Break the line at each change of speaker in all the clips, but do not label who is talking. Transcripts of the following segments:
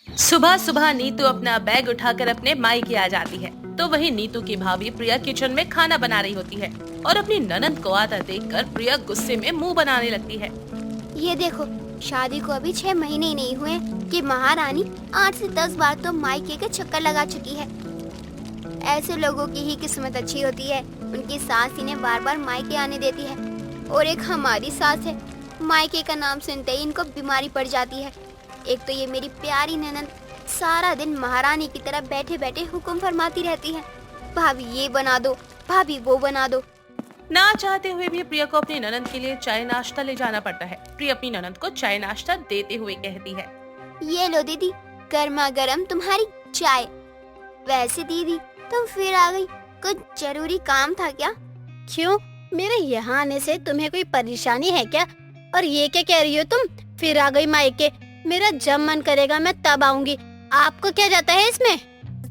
सुबह सुबह नीतू अपना बैग उठाकर अपने मायके आ जाती है। तो वहीं नीतू की भाभी प्रिया किचन में खाना बना रही होती है और अपनी ननद को आता देखकर प्रिया गुस्से में मुंह बनाने लगती है।
ये देखो, शादी को अभी 6 महीने ही नहीं हुए कि महारानी 8 से 10 बार तो मायके के चक्कर लगा चुकी है। ऐसे लोगों की ही किस्मत अच्छी होती है, उनकी सास इन्हें बार बार मायके आने देती है। और एक हमारी सास है, मायके का नाम सुनते ही इनको बीमारी पड़ जाती है। एक तो ये मेरी प्यारी ननद सारा दिन महारानी की तरह बैठे बैठे हुक्म फरमाती रहती है, भाभी ये बना दो, भाभी वो बना दो।
ना चाहते हुए भी प्रिया को अपनी ननद के लिए चाय नाश्ता ले जाना पड़ता है। प्रिया अपनी ननद को चाय नाश्ता देते हुए कहती है,
ये लो दीदी, गर्मा गर्म तुम्हारी चाय। वैसे दीदी तुम फिर आ गई, कुछ जरूरी काम था क्या?
क्यों, मेरे यहाँ आने से तुम्हें कोई परेशानी है क्या? और ये क्या कह रही हो तुम, फिर आ गई मायके? मेरा जब मन करेगा मैं तब आऊंगी, आपको क्या जाता है इसमें?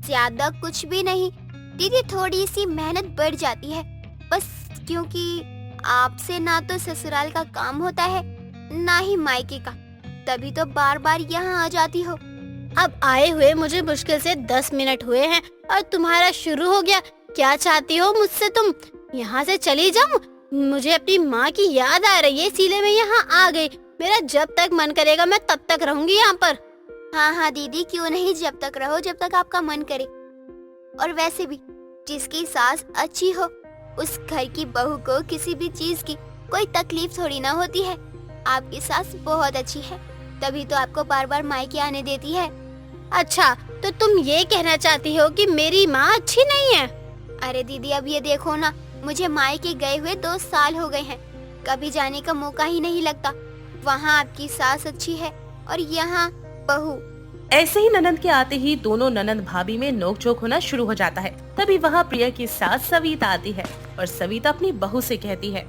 ज्यादा कुछ भी नहीं दीदी, थोड़ी सी मेहनत बढ़ जाती है बस, क्योंकि आपसे ना तो ससुराल का काम होता है ना ही मायके का, तभी तो बार बार यहाँ आ जाती हो।
अब आए हुए मुझे मुश्किल से 10 मिनट हुए हैं और तुम्हारा शुरू हो गया। क्या चाहती हो मुझसे तुम? यहाँ से चली जाऊँ? मुझे अपनी माँ की याद आ रही है, इसीलिए मैं यहाँ आ गई। मेरा जब तक मन करेगा मैं तब तक रहूंगी यहाँ पर।
हाँ हाँ दीदी, क्यों नहीं, जब तक रहो जब तक आपका मन करे। और वैसे भी जिसकी सास अच्छी हो उस घर की बहू को किसी भी चीज की कोई तकलीफ थोड़ी ना होती है। आपकी सास बहुत अच्छी है, तभी तो आपको बार बार मायके आने देती है।
अच्छा, तो तुम ये कहना चाहती हो कि मेरी माँ अच्छी नहीं है?
अरे दीदी, अब ये देखो ना, मुझे मायके गए हुए 2 साल हो गए हैं, कभी जाने का मौका ही नहीं लगता। वहाँ आपकी सास अच्छी है और यहाँ बहू।
ऐसे ही ननद के आते ही दोनों ननद भाभी में नोकझोंक होना शुरू हो जाता है। तभी वहाँ प्रिया की सास सविता आती है और सविता अपनी बहू से कहती है,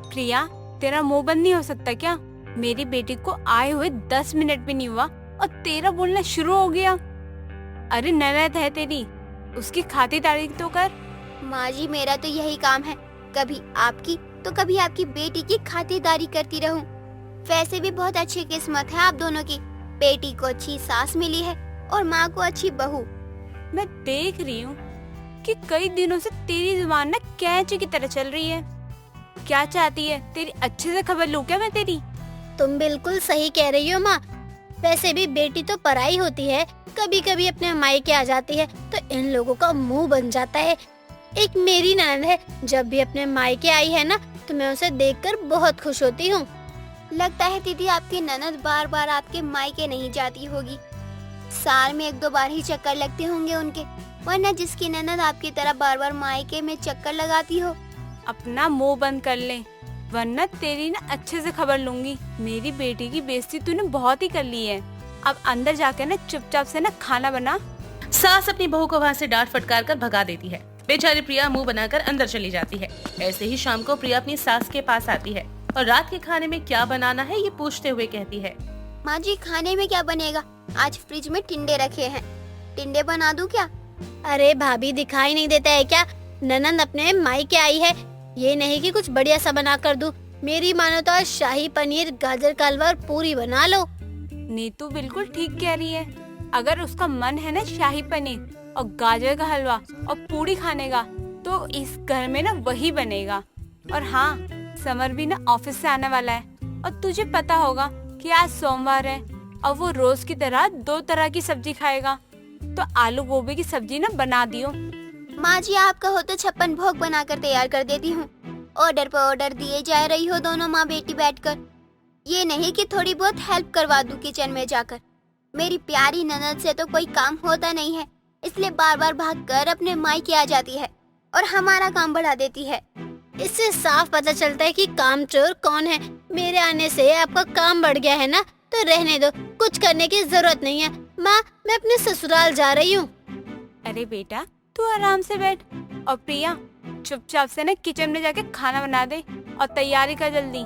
प्रिया, तेरा मुंह बंद नहीं हो सकता क्या? मेरी बेटी को आए हुए 10 मिनट भी नहीं हुआ और तेरा बोलना शुरू हो गया। अरे ननद है तेरी, उसकी खातिरदारी तो कर।
माँ जी, मेरा तो यही काम है, कभी आपकी तो कभी आपकी बेटी की खातिरदारी करती रहूं। वैसे भी बहुत अच्छी किस्मत है आप दोनों की, बेटी को अच्छी सास मिली है और माँ को अच्छी बहू।
मैं देख रही हूँ कि कई दिनों से तेरी जुबान ना कैंची की तरह चल रही है। क्या चाहती है? तेरी अच्छे से खबर लूं क्या मैं तेरी?
तुम बिल्कुल सही कह रही हो माँ। वैसे भी बेटी तो पराई होती है, कभी कभी अपने मायके आ जाती है तो इन लोगों का मुंह बन जाता है। एक मेरी ननद है, जब भी अपने मायके आई है ना तो मैं उसे देखकर बहुत खुश होती हूँ।
लगता है दीदी आपकी ननद बार बार आपके मायके नहीं जाती होगी, साल में 1-2 बार ही चक्कर लगते होंगे उनके, वरना जिसकी ननद आपकी तरह बार बार मायके में चक्कर लगाती हो।
अपना मुंह बंद कर ले, वरना तेरी ना अच्छे से खबर लूंगी। मेरी बेटी की बेइज्जती तूने बहुत ही कर ली है। अब अंदर जाकर ना चुपचाप से ना खाना बना।
सास अपनी बहू को वहाँ से डांट फटकार कर भगा देती है। बेचारी प्रिया मुंह बनाकर अंदर चली जाती है। ऐसे ही शाम को प्रिया अपनी सास के पास आती है और रात के खाने में क्या बनाना है ये पूछते हुए कहती है,
माँ जी, खाने में क्या बनेगा? आज फ्रिज में टिंडे रखे हैं, टिंडे बना दूं क्या?
अरे भाभी, दिखाई नहीं देता है क्या? ननद अपने मायके आई है, ये नहीं कि कुछ बढ़िया सा बना कर दूं। मेरी मानो तो आज शाही पनीर, गाजर का हलवा और पूरी बना लो।
नीतू बिल्कुल ठीक कह रही है। अगर उसका मन है ना शाही पनीर और गाजर का हलवा और पूरी खाने का, तो इस घर में ना वही बनेगा। और हाँ, समर भी ना ऑफिस से आने वाला है और तुझे पता होगा कि आज सोमवार है और वो रोज की तरह 2 तरह की सब्जी खाएगा, तो आलू गोभी की सब्जी ना बना दियो।
माँ जी, आप कहो तो 56 भोग बनाकर तैयार कर देती हूँ। ऑर्डर पर ऑर्डर दिए जा रही हो दोनों माँ बेटी बैठकर। ये नहीं कि थोड़ी बहुत हेल्प करवा दूं किचन में जाकर। मेरी प्यारी ननद से तो कोई काम होता नहीं है, इसलिए बार बार भागकर अपने मायके आ जाती है और हमारा काम बढ़ा देती है।
इससे साफ पता चलता है कि कामचोर कौन है। मेरे आने से आपका काम बढ़ गया है ना, तो रहने दो, कुछ करने की जरूरत नहीं है। माँ, मैं अपने ससुराल जा रही हूँ।
अरे बेटा, तू आराम से बैठ। और प्रिया, चुपचाप से ना किचन में जाके खाना बना दे और तैयारी कर जल्दी।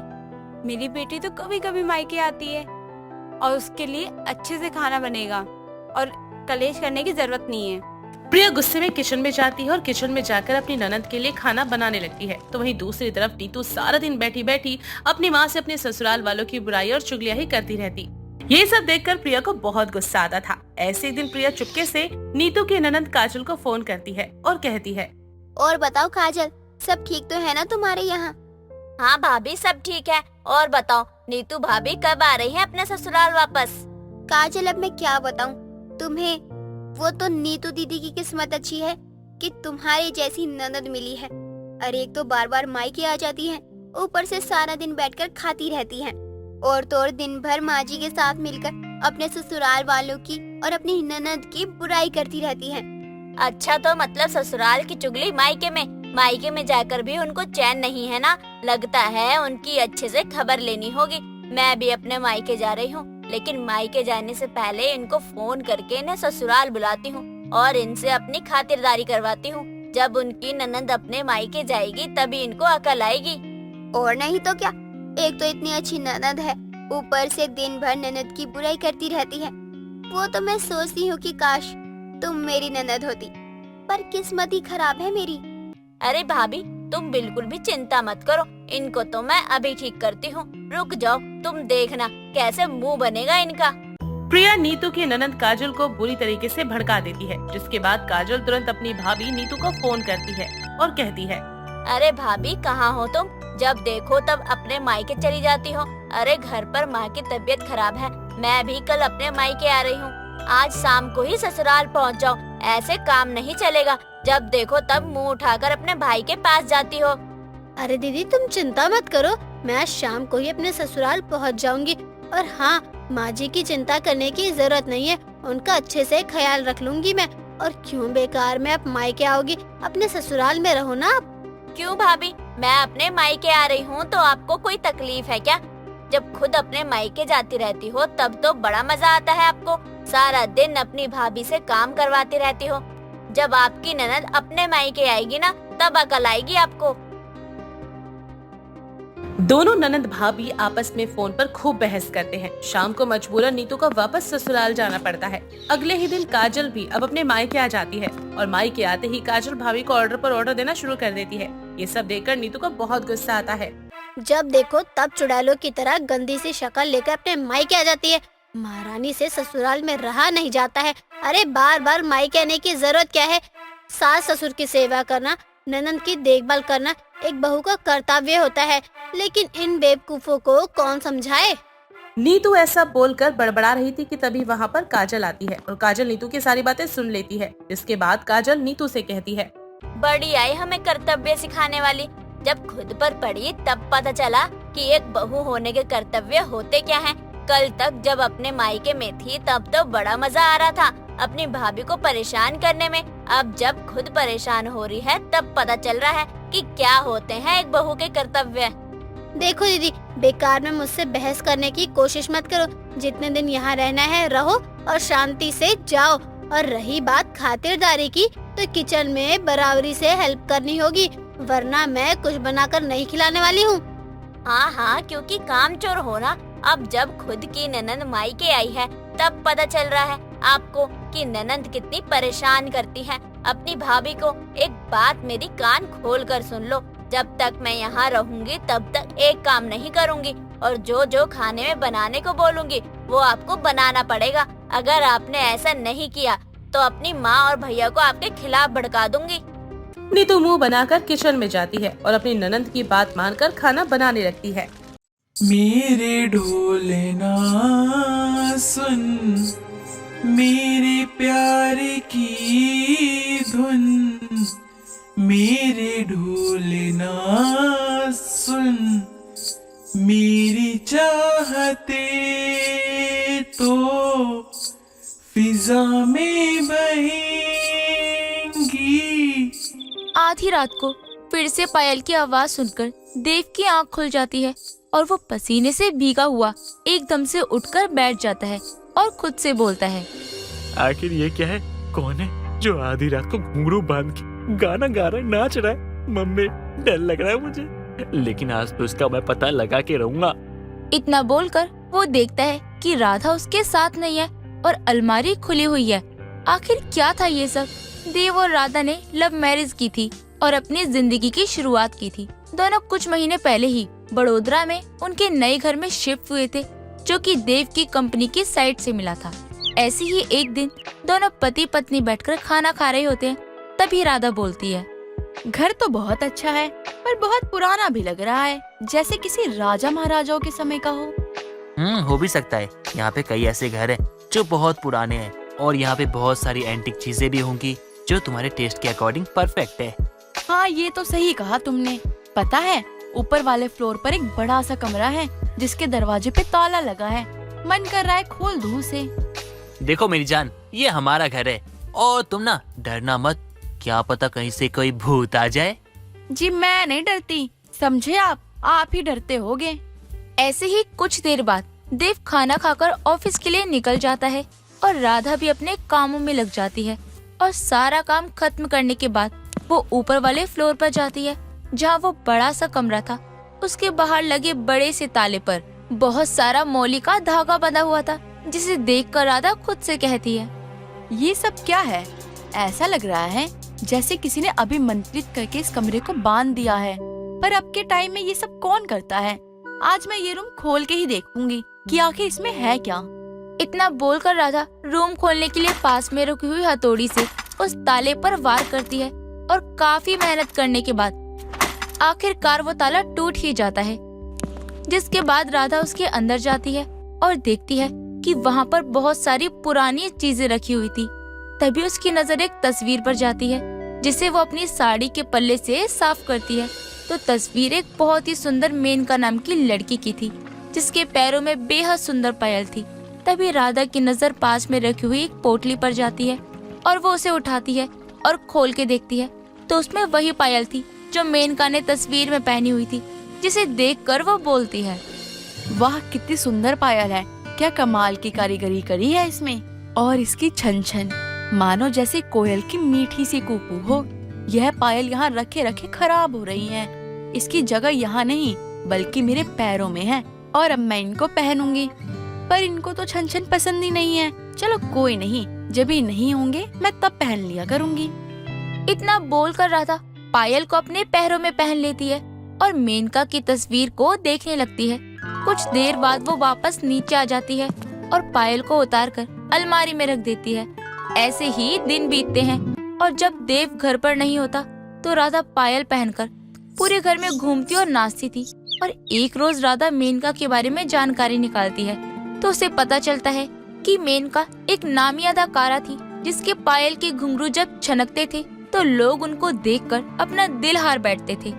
मेरी बेटी तो कभी कभी मायके आती है और उसके लिए अच्छे से खाना बनेगा और कलेश करने की जरूरत नहीं है।
प्रिया गुस्से में किचन में जाती है और किचन में जाकर अपनी ननद के लिए खाना बनाने लगती है। तो वहीं दूसरी तरफ नीतू सारा दिन बैठी बैठी अपनी माँ से अपने ससुराल वालों की बुराई और चुगलियां ही करती रहती। ये सब देखकर प्रिया को बहुत गुस्सा आता था। ऐसे एक दिन प्रिया चुपके से नीतू की ननद काजल को फोन करती है और कहती है,
और बताओ काजल, सब ठीक तो है ना तुम्हारे यहाँ?
हाँ भाभी, सब ठीक है। और बताओ नीतू भाभी कब आ रही है अपने ससुराल वापस?
काजल अब मैं क्या बताऊँ तुम्हें, वो तो नीतू दीदी की किस्मत अच्छी है कि तुम्हारे जैसी ननद मिली है। अरे एक तो बार बार मायके आ जाती है, ऊपर से सारा दिन बैठकर खाती रहती है, और तो और दिन भर माँ जी के साथ मिलकर अपने ससुराल वालों की और अपनी ननद की बुराई करती रहती है।
अच्छा, तो मतलब ससुराल की चुगली मायके में जाकर भी उनको चैन नहीं है ना? लगता है उनकी अच्छे से खबर लेनी होगी। मैं भी अपने मायके जा रही हूँ, लेकिन मायके जाने से पहले इनको फोन करके इन्हें ससुराल बुलाती हूँ और इनसे अपनी खातिरदारी करवाती हूँ। जब उनकी ननद अपने मायके जाएगी तभी इनको अकल आएगी।
और नहीं तो क्या, एक तो इतनी अच्छी ननद है, ऊपर से दिन भर ननद की बुराई करती रहती है। वो तो मैं सोचती हूँ कि काश तुम मेरी ननद होती, पर किस्मत ही खराब है मेरी।
अरे भाभी, तुम बिल्कुल भी चिंता मत करो, इनको तो मैं अभी ठीक करती हूँ। रुक जाओ, तुम देखना कैसे मुंह बनेगा इनका।
प्रिया नीतू की ननद काजल को बुरी तरीके से भड़का देती है, जिसके बाद काजल तुरंत अपनी भाभी नीतू को फोन करती है और कहती है,
अरे भाभी, कहाँ हो तुम? जब देखो तब अपने मायके चली जाती हो। अरे घर पर माँ की तबीयत खराब है, मैं भी कल अपने मायके आ रही हूँ। आज शाम को ही ससुराल पहुँच जाओ, ऐसे काम नहीं चलेगा। जब देखो तब मुंह उठाकर अपने भाई के पास जाती हो।
अरे दीदी तुम चिंता मत करो, मैं आज शाम को ही अपने ससुराल पहुंच जाऊंगी। और हाँ, माँ जी की चिंता करने की जरूरत नहीं है, उनका अच्छे से ख्याल रख लूंगी मैं। और क्यों बेकार में अब मायके आओगी, अपने ससुराल में रहो ना आप।
क्यों भाभी, मैं अपने मायके आ रही हूँ तो आपको कोई तकलीफ है क्या? जब खुद अपने मायके जाती रहती हो तब तो बड़ा मजा आता है आपको। सारा दिन अपनी भाभी से काम करवाती रहती हो। जब आपकी ननद अपने मायके आएगी ना, तब अकल आएगी आपको।
दोनों ननद भाभी आपस में फोन पर खूब बहस करते हैं। शाम को मजबूरन नीतू को वापस ससुराल जाना पड़ता है। अगले ही दिन काजल भी अब अपने मायके आ जाती है और मायके आते ही काजल भाभी को ऑर्डर पर ऑर्डर देना शुरू कर देती है। ये सब देखकर नीतू को बहुत गुस्सा आता है।
जब देखो तब चुड़ैलों की तरह गंदी सी शक्ल लेकर अपने मायके आ जाती है। महारानी से ससुराल में रहा नहीं जाता है। अरे बार बार मायके आने की जरूरत क्या है? सास ससुर की सेवा करना, ननद की देखभाल करना एक बहू का कर्तव्य होता है, लेकिन इन बेवकूफों को कौन समझाए।
नीतू ऐसा बोलकर बड़बड़ा रही थी कि तभी वहाँ पर काजल आती है और काजल नीतू की सारी बातें सुन लेती है। इसके बाद काजल नीतू से कहती है,
बड़ी आई हमें कर्तव्य सिखाने वाली। जब खुद पर पड़ी तब पता चला कि एक बहू होने के कर्तव्य होते क्या हैं। कल तक जब अपने मायके में थी तब तो बड़ा मजा आ रहा था अपनी भाभी को परेशान करने में। अब जब खुद परेशान हो रही है तब पता चल रहा है कि क्या होते हैं एक बहू के कर्तव्य।
देखो दीदी, बेकार में मुझसे बहस करने की कोशिश मत करो। जितने दिन यहाँ रहना है रहो और शांति से जाओ। और रही बात खातिरदारी की, तो किचन में बराबरी से हेल्प करनी होगी, वरना मैं कुछ बनाकर नहीं खिलाने वाली हूँ।
हाँ, क्योंकि काम चोर हो ना। अब जब खुद की ननद मायके आई है तब पता चल रहा है आपको कि ननद कितनी परेशान करती है अपनी भाभी को। एक बात मेरी कान खोल कर सुन लो, जब तक मैं यहाँ रहूंगी तब तक एक काम नहीं करूंगी, और जो जो खाने में बनाने को बोलूंगी वो आपको बनाना पड़ेगा। अगर आपने ऐसा नहीं किया तो अपनी माँ और भैया को आपके खिलाफ भड़का दूंगी।
नीतू मुंह बनाकर किचन में जाती है और अपनी ननद की बात मानकर खाना बनाने लगती है।
मेरे ढोले ना सुन, मेरे प्यार की धुन, मेरे ढोले ना सुन, मेरी चाहते तो फिजा में बहेंगी।
आधी रात को फिर से पायल की आवाज सुनकर देव की आंख खुल जाती है और वो पसीने से भीगा हुआ एकदम से उठकर बैठ जाता है और खुद से बोलता है,
आखिर ये क्या है? कौन है जो आधी रात को घुंघरू बांध के गाना गा रहा है, नाच रहा है? मम्मी, डर लग रहा है मुझे, लेकिन आज तो इसका मैं पता लगा के रहूंगा।
इतना बोलकर वो देखता है कि राधा उसके साथ नहीं है और अलमारी खुली हुई है। आखिर क्या था ये सब? देव और राधा ने लव मैरिज की थी और अपनी जिंदगी की शुरुआत की थी। दोनों कुछ महीने पहले ही बड़ोदरा में उनके नए घर में शिफ्ट हुए थे। जो कि देव की कंपनी की साइट से मिला था। ऐसे ही एक दिन दोनों पति पत्नी बैठकर खाना खा रहे होते हैं, तभी राधा बोलती है,
घर तो बहुत अच्छा है पर बहुत पुराना भी लग रहा है, जैसे किसी राजा महाराजाओं के समय का हो।
हो भी सकता है। यहाँ पे कई ऐसे घर हैं जो बहुत पुराने हैं और यहाँ पे बहुत सारी एंटीक चीजें भी होंगी जो तुम्हारे टेस्ट के अकॉर्डिंग परफेक्ट है।
हाँ, ये तो सही कहा तुमने। पता है, ऊपर वाले फ्लोर पर एक बड़ा सा कमरा है जिसके दरवाजे पे ताला लगा है। मन कर रहा है खोल दूं उसे।
देखो मेरी जान, ये हमारा घर है और तुम ना डरना मत, क्या पता कहीं से कोई भूत आ जाए।
जी मैं नहीं डरती, समझे आप ही डरते होगे।
ऐसे ही कुछ देर बाद देव खाना खाकर ऑफिस के लिए निकल जाता है और राधा भी अपने कामों में लग जाती है। और सारा काम खत्म करने के बाद वो ऊपर वाले फ्लोर पर जाती है जहाँ वो बड़ा सा कमरा था। उसके बाहर लगे बड़े से ताले पर बहुत सारा मौली का धागा बंधा हुआ था, जिसे देखकर राधा खुद से कहती है,
ये सब क्या है? ऐसा लग रहा है जैसे किसी ने अभी मंत्रित करके इस कमरे को बांध दिया है। पर अब के टाइम में ये सब कौन करता है? आज मैं ये रूम खोल के ही देखूंगी कि आखिर इसमें है क्या।
इतना बोलकर राधा रूम खोलने के लिए पास में रखी हुई हथौड़ी से उस ताले पर वार करती है और काफी मेहनत करने के बाद आखिरकार वो ताला टूट ही जाता है। जिसके बाद राधा उसके अंदर जाती है और देखती है कि वहाँ पर बहुत सारी पुरानी चीजें रखी हुई थी। तभी उसकी नजर एक तस्वीर पर जाती है जिसे वो अपनी साड़ी के पल्ले से साफ करती है। तो तस्वीर एक बहुत ही सुंदर मेनका नाम की लड़की की थी, जिसके पैरों में बेहद सुंदर पायल थी। तभी राधा की नजर पास में रखी हुई एक पोटली पर जाती है और वो उसे उठाती है और खोल के देखती है तो उसमें वही पायल थी जो मेनका ने तस्वीर में पहनी हुई थी, जिसे देखकर वो बोलती है,
वाह कितनी सुंदर पायल है, क्या कमाल की कारीगरी करी है इसमें। और इसकी छन छन मानो जैसे कोयल की मीठी सी कूकू हो। यह पायल यहाँ रखे रखे खराब हो रही है। इसकी जगह यहाँ नहीं बल्कि मेरे पैरों में है और अब मैं इनको पहनूंगी। पर इनको तो छन छन पसंद ही नहीं है। चलो कोई नहीं, जब ही नहीं होंगे मैं तब पहन लिया करूंगी।
इतना बोलकर राधा पायल को अपने पैरों में पहन लेती है और मेनका की तस्वीर को देखने लगती है। कुछ देर बाद वो वापस नीचे आ जाती है और पायल को उतारकर अलमारी में रख देती है। ऐसे ही दिन बीतते हैं और जब देव घर पर नहीं होता तो राधा पायल पहनकर पूरे घर में घूमती और नाचती थी। और एक रोज राधा मेनका के बारे में जानकारी निकालती है तो उसे पता चलता है कि मेनका एक नामी अदाकारा थी, जिसके पायल के घुंघरू जब छनकते थे तो लोग उनको देखकर अपना दिल हार बैठते थे।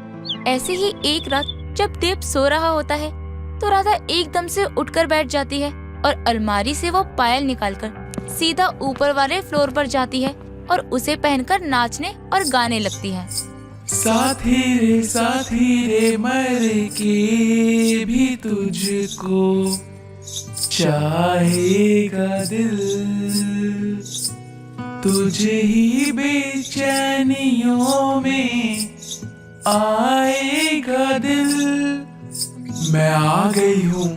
ऐसे ही एक रात जब देव सो रहा होता है तो राधा एकदम से उठकर बैठ जाती है और अलमारी से वो पायल निकालकर सीधा ऊपर वाले फ्लोर पर जाती है और उसे पहनकर नाचने और गाने लगती है।
साथी रे मर के भी तुझको चाहेगा दिल, तुझे ही बेचैनियों में आएगा दिल। मैं आ गई हूँ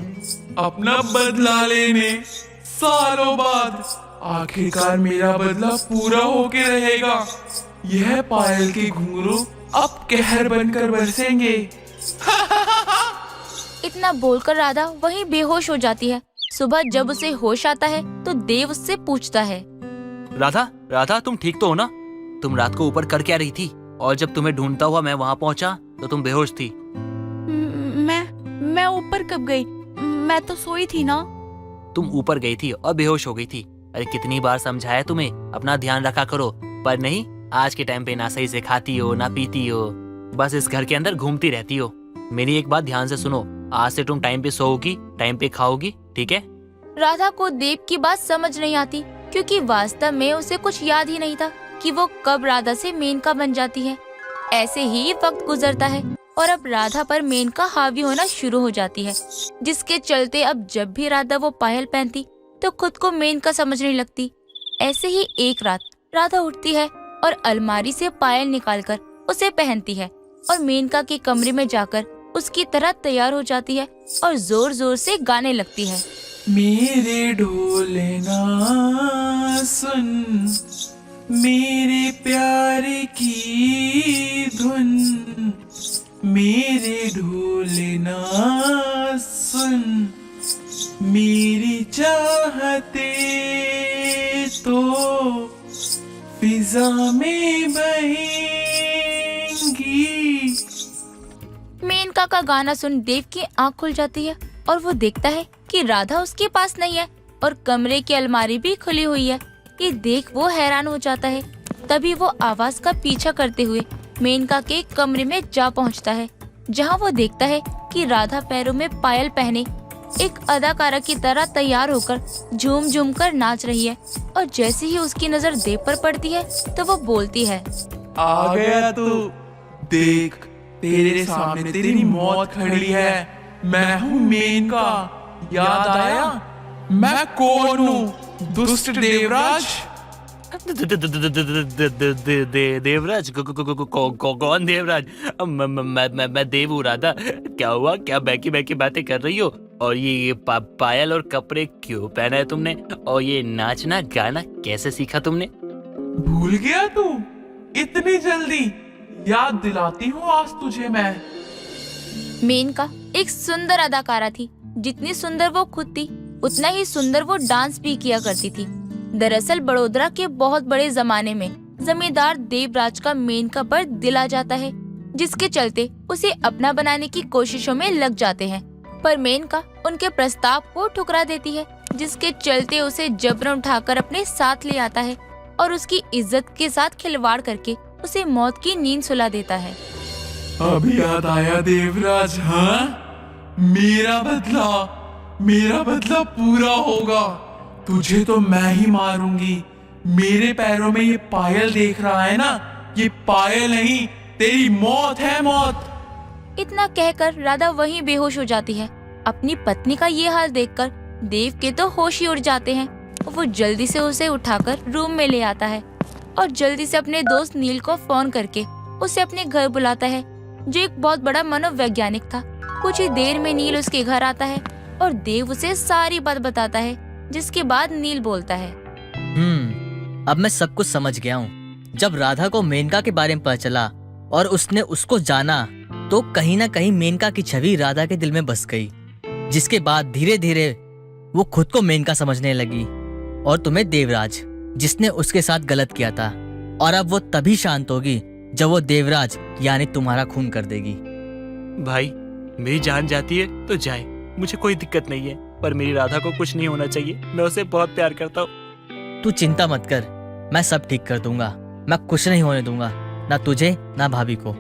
अपना बदला लेने, सालों बाद आखिरकार मेरा बदला पूरा होके रहेगा। यह पायल के घुंघरू अब कहर बनकर बरसेंगे।
इतना बोलकर राधा वहीं बेहोश हो जाती है। सुबह जब उसे होश आता है तो देव उससे पूछता है,
राधा तुम ठीक तो हो ना? तुम रात को ऊपर कर क्या रही थी? और जब तुम्हें ढूंढता हुआ मैं वहाँ पहुँचा तो तुम बेहोश थी।
मैं ऊपर कब गई? मैं तो सोई थी ना।
तुम ऊपर गई थी और बेहोश हो गई थी। अरे कितनी बार समझाया तुम्हें, अपना ध्यान रखा करो, पर नहीं। आज के टाइम पे ना सही से खाती हो ना पीती हो, बस इस घर के अंदर घूमती रहती हो। मेरी एक बात ध्यान से सुनो, आज से तुम टाइम पे सोओगी, टाइम पे खाओगी, ठीक है?
राधा को देव की बात समझ नहीं आती, क्योंकि वास्तव में उसे कुछ याद ही नहीं था कि वो कब राधा से मेनका बन जाती है। ऐसे ही वक्त गुजरता है और अब राधा पर मेनका हावी होना शुरू हो जाती है, जिसके चलते अब जब भी राधा वो पायल पहनती तो खुद को मेनका समझने लगती। ऐसे ही एक रात राधा उठती है और अलमारी से पायल निकालकर उसे पहनती है और मेनका के कमरे में जाकर उसकी तरह तैयार हो जाती है और जोर जोर से गाने लगती है।
मेरे ढोले ना सुन, मेरे प्यार की धुन, मेरे ढोले ना सुन, मेरी चाहते तो फिजा में बहेंगी।
मेनका का गाना सुन देव की आंख खुल जाती है और वो देखता है कि राधा उसके पास नहीं है और कमरे की अलमारी भी खुली हुई है। ये देख वो हैरान हो जाता है। तभी वो आवाज का पीछा करते हुए मेनका के कमरे में जा पहुंचता है, जहां वो देखता है कि राधा पैरों में पायल पहने एक अदाकारा की तरह तैयार होकर झूम झूम कर नाच रही है। और जैसे ही उसकी नजर देव पर पड़ती है तो वो बोलती है,
आ गया तू। देख, तेरे सामने तेरी मौत खड़ी है। मैं हूँ मेनका, याद आया मैं कौन हूँ? दुष्ट देवराज।
देवराज? कौन देवराज? मैं देव हूँ राधा। क्या हुआ? क्या बैकी बैकी बातें कर रही हो? और ये पायल और कपड़े क्यों पहना है तुमने? और ये नाचना गाना कैसे सीखा तुमने?
भूल गया तू इतनी जल्दी? याद दिलाती हूँ आज तुझे मैं।
मेनका एक सुंदर अदाकारा थी। जितनी सुंदर वो खुद थी उतना ही सुंदर वो डांस भी किया करती थी। दरअसल बड़ोदरा के बहुत बड़े जमाने में जमींदार देवराज का मेनका पर दिल आ जाता है, जिसके चलते उसे अपना बनाने की कोशिशों में लग जाते हैं। पर मेनका उनके प्रस्ताव को ठुकरा देती है, जिसके चलते उसे जबरन उठाकर अपने साथ ले आता है और उसकी इज्जत के साथ खिलवाड़ करके उसे मौत की नींद सुला देता है।
अभी याद आया देवराज? हाँ, मेरा बदला पूरा होगा। तुझे तो मैं ही मारूंगी। मेरे पैरों में ये पायल देख रहा है ना? ये पायल नहीं, तेरी मौत है, मौत।
इतना कहकर राधा वहीं बेहोश हो जाती है। अपनी पत्नी का ये हाल देखकर देव के तो होश ही उड़ जाते हैं। वो जल्दी से उसे उठाकर रूम में ले आता है और जल्दी से अपने दोस्त नील को फोन करके उसे अपने घर बुलाता है, जो एक बहुत बड़ा मनोवैज्ञानिक था। कुछ ही देर में नील उसके घर आता है और देव उसे सारी बात बताता है, जिसके बाद नील बोलता है,
अब मैं सब कुछ समझ गया हूँ। जब राधा को मेनका के बारे में पता चला और उसने उसको जाना, तो कहीं ना कहीं मेनका की छवि राधा के दिल में बस गई, जिसके बाद धीरे धीरे वो खुद को मेनका समझने लगी और तुम्हें देवराज, जिसने उसके साथ गलत किया था। और अब वो तभी शांत होगी जब वो देवराज यानी तुम्हारा खून कर देगी।
भाई, मेरी जान जाती है तो जाए, मुझे कोई दिक्कत नहीं है, पर मेरी राधा को कुछ नहीं होना चाहिए। मैं उसे बहुत प्यार करता हूँ।
तू चिंता मत कर, मैं सब ठीक कर दूंगा। मैं कुछ नहीं होने दूंगा, ना तुझे ना भाभी को।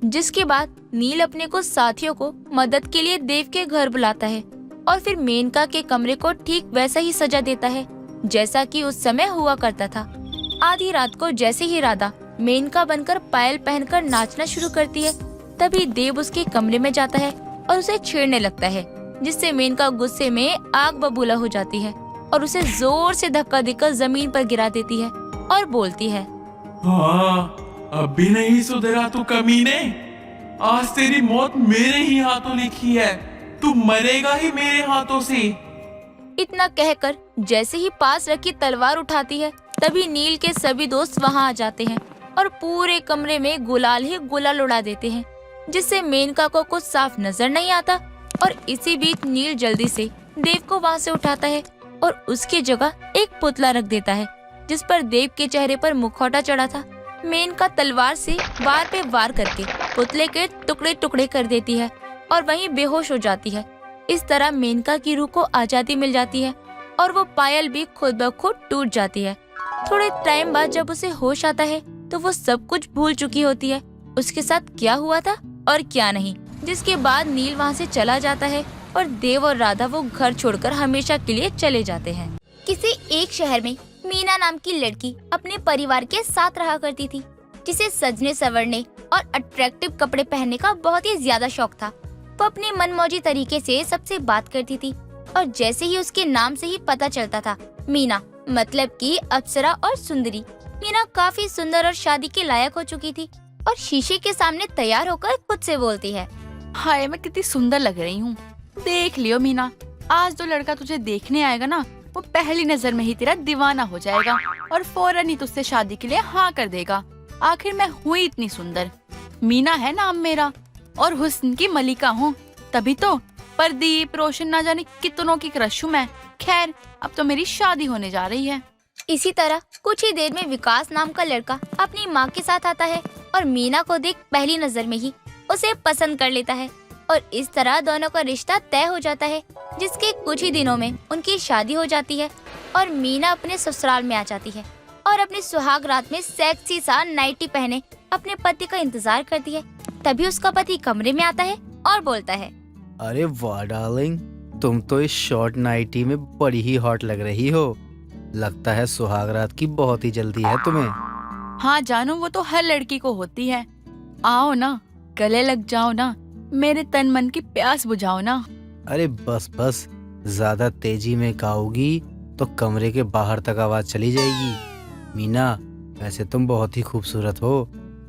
जिसके बाद नील अपने कुछ साथियों को मदद के लिए देव के घर बुलाता है और फिर मेनका के कमरे को ठीक वैसा ही सजा देता है जैसा कि उस समय हुआ करता था। आधी रात को जैसे ही राधा मेनका बनकर पायल पहनकर नाचना शुरू करती है, तभी देव उसके कमरे में जाता है और उसे छेड़ने लगता है, जिससे मेनका गुस्से में आग बबूला हो जाती है और उसे जोर से धक्का देकर जमीन पर गिरा देती है और बोलती है,
हाँ, अब भी नहीं सुधरा तू कमीने। आज तेरी मौत मेरे ही हाथों लिखी है। तू मरेगा ही मेरे हाथों से।
इतना कहकर जैसे ही पास रखी तलवार उठाती है, तभी नील के सभी दोस्त वहां आ जाते हैं और पूरे कमरे में गुलाल ही गुलाल उड़ा देते हैं, जिससे मेनका को कुछ साफ नजर नहीं आता। और इसी बीच नील जल्दी से देव को वहां से उठाता है और उसकी जगह एक पुतला रख देता है, जिस पर देव के चेहरे पर मुखौटा चढ़ा था। मेनका तलवार से वार पे वार करके पुतले के टुकड़े टुकड़े कर देती है और वहीं बेहोश हो जाती है। इस तरह मेनका की रूह को आजादी मिल जाती है और वो पायल भी खुद ब खुद टूट जाती है। थोड़े टाइम बाद जब उसे होश आता है तो वो सब कुछ भूल चुकी होती है, उसके साथ क्या हुआ था और क्या नहीं। जिसके बाद नील वहाँ से चला जाता है और देव और राधा वो घर छोड़कर हमेशा के लिए चले जाते हैं।
किसी एक शहर में मीना नाम की लड़की अपने परिवार के साथ रहा करती थी, जिसे सजने संवरने और अट्रैक्टिव कपड़े पहनने का बहुत ही ज्यादा शौक था। वो अपने मनमौजी तरीके से सबसे बात करती थी और जैसे ही उसके नाम से ही पता चलता था, मीना मतलब कि अप्सरा और सुंदरी। मीना काफी सुंदर और शादी के लायक हो चुकी थी और शीशे के सामने तैयार होकर खुद से बोलती है,
हाय मैं कितनी सुंदर लग रही हूँ। देख लियो मीना, आज जो लड़का तुझे देखने आएगा ना, वो पहली नजर में ही तेरा दीवाना हो जाएगा और फौरन ही तुझसे शादी के लिए हाँ कर देगा। आखिर मैं हूँ इतनी सुंदर। मीना है नाम मेरा और हुस्न की मलिका हूँ, तभी तो प्रदीप, रोशन, ना जाने कितनों की क्रश हूँ मैं। खैर, अब तो मेरी शादी होने जा रही है।
इसी तरह कुछ ही देर में विकास नाम का लड़का अपनी माँ के साथ आता है और मीना को देख पहली नजर में ही उसे पसंद कर लेता है और इस तरह दोनों का रिश्ता तय हो जाता है, जिसके कुछ ही दिनों में उनकी शादी हो जाती है और मीना अपने ससुराल में आ जाती है और अपनी सुहाग रात में सेक्सी सा नाइटी पहने अपने पति का इंतजार करती है। तभी उसका पति कमरे में आता है और बोलता है,
अरे वाह डार्लिंग, तुम तो इस शॉर्ट नाइटी में बड़ी ही हॉट लग रही हो। लगता है सुहाग रात की बहुत ही जल्दी है तुम्हें।
हाँ जानू, वो तो हर लड़की को होती है। आओ ना, गले लग जाओ ना, मेरे तन मन की प्यास बुझाओ ना।
अरे बस बस, ज्यादा तेजी में गाओगी तो कमरे के बाहर तक आवाज चली जाएगी। मीना, वैसे तुम बहुत ही खूबसूरत हो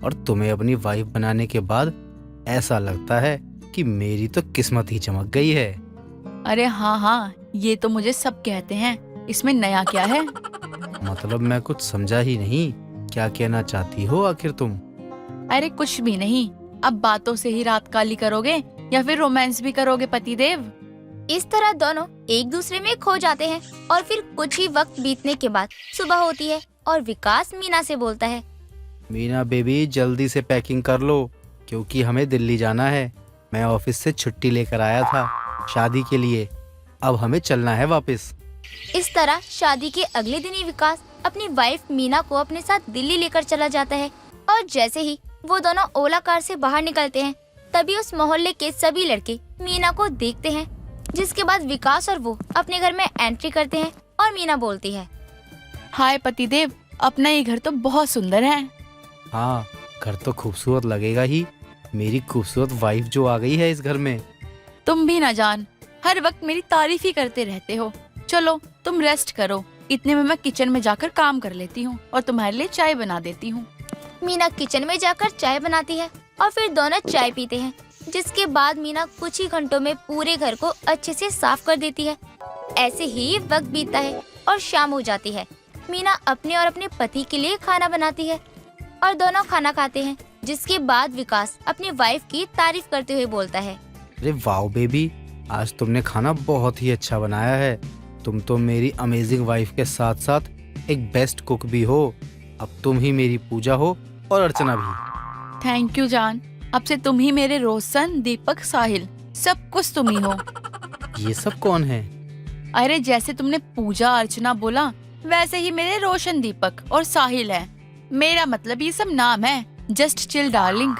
और तुम्हें अपनी वाइफ बनाने के बाद ऐसा लगता है कि मेरी तो किस्मत ही चमक गई है।
अरे हाँ हाँ, ये तो मुझे सब कहते हैं, इसमें नया क्या है?
मतलब मैं कुछ समझा ही नहीं, क्या कहना चाहती हो आखिर तुम?
अरे कुछ भी नहीं, अब बातों से ही रात काली करोगे या फिर रोमांस भी करोगे पतिदेव?
इस तरह दोनों एक दूसरे में खो जाते हैं और फिर कुछ ही वक्त बीतने के बाद सुबह होती है और विकास मीना से बोलता है,
मीना बेबी, जल्दी से पैकिंग कर लो क्योंकि हमें दिल्ली जाना है। मैं ऑफिस से छुट्टी लेकर आया था शादी के लिए, अब हमें चलना है वापस।
इस तरह शादी के अगले दिन ही विकास अपनी वाइफ मीना को अपने साथ दिल्ली लेकर चला जाता है और जैसे ही वो दोनों ओला कार से बाहर निकलते हैं तभी उस मोहल्ले के सभी लड़के मीना को देखते हैं, जिसके बाद विकास और वो अपने घर में एंट्री करते हैं और मीना बोलती है,
हाय पतिदेव, अपना ये घर तो बहुत सुंदर है।
हाँ, घर तो खूबसूरत लगेगा ही, मेरी खूबसूरत वाइफ जो आ गई है इस घर में।
तुम भी ना जान, हर वक्त मेरी तारीफ ही करते रहते हो। चलो तुम रेस्ट करो, इतने में मैं किचन में जाकर काम कर लेती हूँ और तुम्हारे लिए चाय बना देती हूँ।
मीना किचन में जाकर चाय बनाती है और फिर दोनों चाय पीते हैं, जिसके बाद मीना कुछ ही घंटों में पूरे घर को अच्छे से साफ कर देती है। ऐसे ही वक्त बीतता है और शाम हो जाती है। मीना अपने और अपने पति के लिए खाना बनाती है और दोनों खाना खाते हैं, जिसके बाद विकास अपनी वाइफ की तारीफ करते हुए बोलता है,
अरे वाओ बेबी, आज तुमने खाना बहुत ही अच्छा बनाया है। तुम तो मेरी अमेजिंग वाइफ के साथ साथ एक बेस्ट कुक भी हो। अब तुम ही मेरी पूजा हो और अर्चना भी।
थैंक यू जान, अब से तुम ही मेरे रोशन, दीपक, साहिल, सब कुछ तुम ही हो।
ये सब कौन है?
अरे जैसे तुमने पूजा अर्चना बोला, वैसे ही मेरे रोशन, दीपक और साहिल है। मेरा मतलब ये सब नाम है। Just chill darling.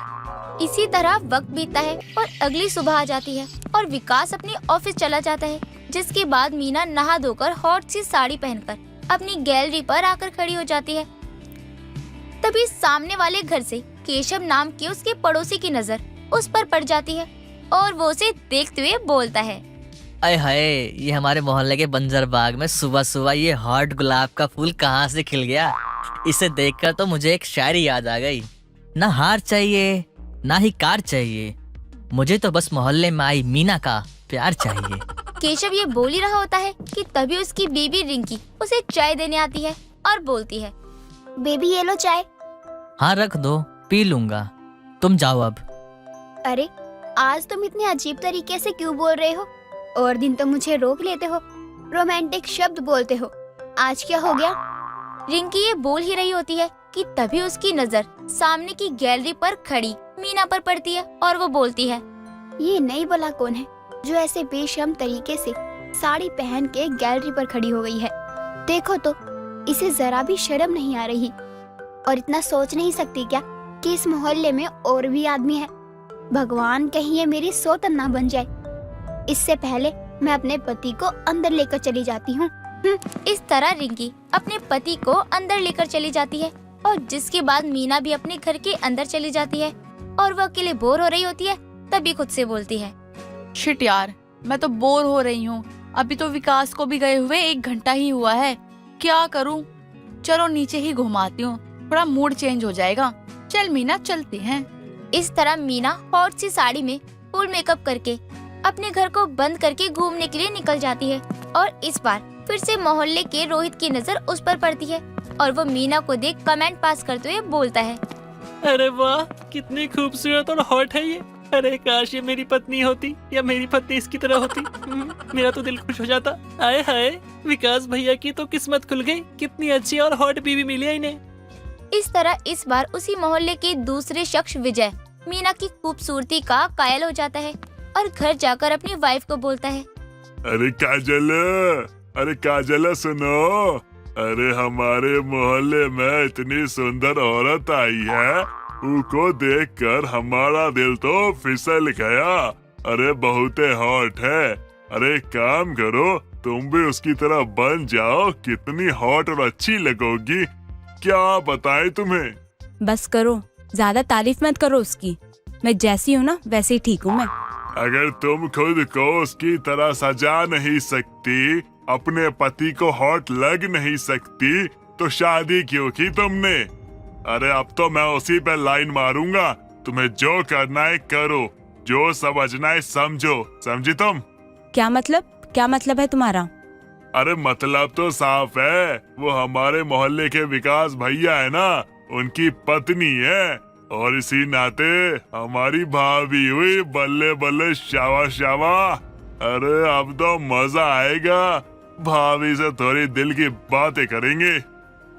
इसी तरह वक्त बीतता है और अगली सुबह आ जाती है और विकास अपनी ऑफिस चला जाता है, जिसके बाद मीना नहा धोकर हॉट सी साड़ी पहनकर अपनी गैलरी पर आकर खड़ी हो जाती है। तभी सामने वाले घर से केशव नाम के उसके पड़ोसी की नजर उस पर पड़ जाती है और वो उसे देखते हुए बोलता है,
अय हाय, ये हमारे मोहल्ले के बंजर बाग में सुबह सुबह ये हॉट गुलाब का फूल कहाँ से खिल गया। इसे देखकर तो मुझे एक शायरी याद आ गई, ना हार चाहिए ना ही कार चाहिए, मुझे तो बस मोहल्ले में आई मीना का प्यार चाहिए।
केशव ये बोल ही रहा होता है कि तभी उसकी बीबी रिंकी उसे चाय देने आती है और बोलती है,
बेबी ये लो चाय।
हाँ रख दो, पी लूंगा, तुम जाओ अब।
अरे आज तुम इतने अजीब तरीके से क्यों बोल रहे हो? और दिन तो मुझे रोक लेते हो, रोमांटिक शब्द बोलते हो, आज क्या हो गया?
रिंकी ये बोल ही रही होती है कि तभी उसकी नजर सामने की गैलरी पर खड़ी मीना पर पड़ती है और वो बोलती है,
ये नई भला कौन है जो ऐसे बेशर्म तरीके से साड़ी पहन के गैलरी पर खड़ी हो गई है? देखो तो, इसे जरा भी शर्म नहीं आ रही और इतना सोच नहीं सकती क्या कि इस मोहल्ले में और भी आदमी है? भगवान कहीं ये मेरी सौतन ना बन जाए। इससे पहले मैं अपने पति को अंदर लेकर चली जाती हूँ।
इस तरह रिंकी अपने पति को अंदर लेकर चली जाती है और जिसके बाद मीना भी अपने घर के अंदर चली जाती है और वो अकेले बोर हो रही होती है। तभी खुद से बोलती है,
शिट यार, मैं तो बोर हो रही हूँ। अभी तो विकास को भी गए हुए 1 घंटा ही हुआ है, क्या करूँ? चलो नीचे ही घुमाती हूँ, थोड़ा मूड चेंज हो जाएगा। चल मीना, चलते हैं।
इस तरह मीना हॉट सी साड़ी में फुल मेकअप करके अपने घर को बंद करके घूमने के लिए निकल जाती है और इस बार फिर से मोहल्ले के रोहित की नजर उस पर पड़ती है और वो मीना को देख कमेंट पास करते हुए बोलता है,
अरे वाह, कितनी खूबसूरत और हॉट है ये। अरे काश ये मेरी पत्नी होती या मेरी पत्नी इसकी तरह होती। मेरा तो दिल खुश हो जाता। आए हाय, विकास भैया की तो किस्मत खुल गई, कितनी अच्छी और हॉट बीवी मिली है इन्हें।
इस तरह इस बार उसी मोहल्ले के दूसरे शख्स विजय मीना की खूबसूरती का कायल हो जाता है और घर जाकर अपनी वाइफ को बोलता है,
अरे काजल सुनो, अरे हमारे मोहल्ले में इतनी सुंदर औरत आई है, उसको देखकर हमारा दिल तो फिसल गया। अरे बहुत हॉट है। अरे काम करो, तुम भी उसकी तरह बन जाओ, कितनी हॉट और अच्छी लगोगी। क्या बताएं तुम्हें।
बस करो, ज्यादा तारीफ मत करो उसकी। मैं जैसी हूँ ना वैसे ही ठीक हूँ मैं।
अगर तुम खुद को उसकी तरह सजा नहीं सकती, अपने पति को हॉट लग नहीं सकती, तो शादी क्यों की तुमने। अरे अब तो मैं उसी पे लाइन मारूंगा। तुम्हें जो करना है करो, जो समझना है समझो। समझी तुम।
क्या मतलब है तुम्हारा।
अरे मतलब तो साफ है, वो हमारे मोहल्ले के विकास भैया है ना, उनकी पत्नी है, और इसी नाते हमारी भाभी हुई। बल्ले बल्ले, शावा शावा। अरे अब तो मजा आएगा, भाभी से थोड़ी दिल की बातें करेंगे।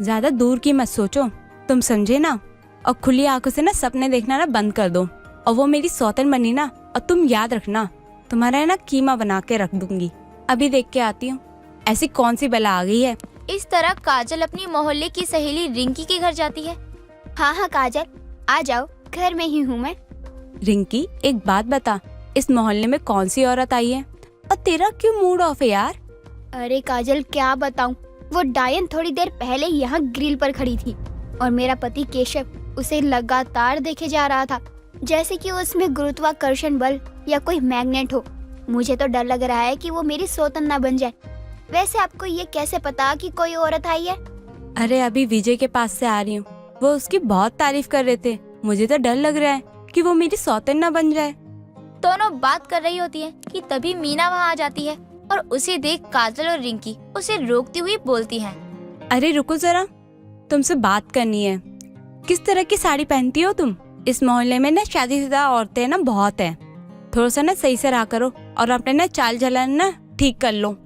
ज्यादा दूर की मत सोचो, तुम समझे ना। और खुली आंखों से ना सपने देखना ना बंद कर दो। और वो मेरी सौतन बनी ना, और तुम याद रखना, तुम्हारा है ना कीमा बना के रख दूंगी। अभी देख के आती हूँ ऐसी कौन सी बला आ गई है।
इस तरह काजल अपनी मोहल्ले की सहेली रिंकी के घर जाती है।
हाँ काजल, आ जाओ, घर में ही हूँ मैं।
रिंकी, एक बात बता, इस मोहल्ले में कौन सी औरत आई है और तेरा क्यों मूड ऑफ है यार।
अरे काजल क्या बताऊँ, वो डायन थोड़ी देर पहले यहाँ ग्रिल पर खड़ी थी और मेरा पति केशव उसे लगातार देखे जा रहा था, जैसे कि उसमें गुरुत्वाकर्षण बल या कोई मैग्नेट हो। मुझे तो डर लग रहा है कि वो मेरी सौतन ना बन जाए। वैसे आपको ये कैसे पता कि कोई औरत आई है।
अरे अभी विजय के पास से आ रही हूँ, वो उसकी बहुत तारीफ कर रहे थे। मुझे तो डर लग रहा है कि वो मेरी सौतन ना बन जाए।
दोनों बात कर रही होती है कि तभी मीना वहाँ आ जाती है और उसे देख काजल और रिंकी उसे रोकती हुई बोलती हैं,
अरे रुको जरा, तुमसे बात करनी है। किस तरह की साड़ी पहनती हो तुम। इस मोहल्ले में ना शादीशुदा औरतें ना बहुत है, थोड़ा सा ना सही से रहा करो और अपने ना चाल चलन ना ठीक कर लो।